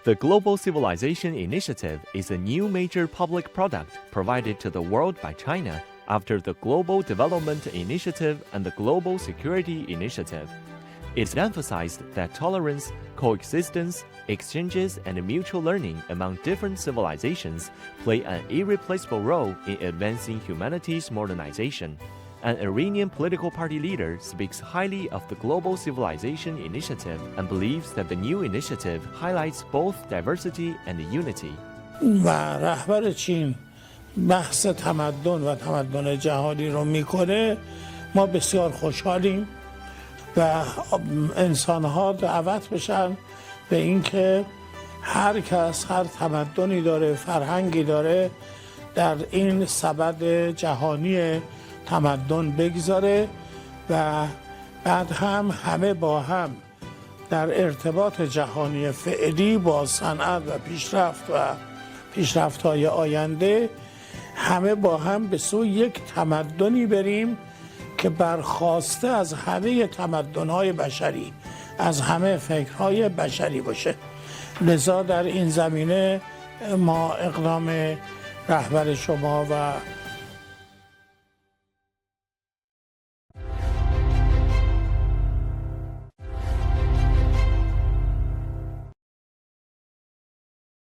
The Global Civilization Initiative is a new major public product provided to the world by China after the Global Development Initiative and the Global Security Initiative. It emphasized that tolerance, coexistence, exchanges, and mutual learning among different civilizations play an irreplaceable role in advancing humanity's modernization. An Iranian political party leader speaks highly of the Global Civilization Initiative and believes that the new initiative highlights both diversity and unity. و رهبر چین بحث تمدن و تمدن جهانی رو میکنه، ما بسیار خوشحالیم و انسان‌ها دعوت بشن به اینکه هر کس هر تمدنی داره، فرهنگی داره، در این سبد جهانی تمدن بگذاره و بعد هم همه با هم در ارتباط جهانی فعلی با صنعت و پیشرفت‌های آینده همه با هم به سوی یک تمدنی بریم که برخواسته از همه تمدن‌های بشری، از همه فکرهای بشری باشه. لذا در این زمینه ما اقدام رهبر شما و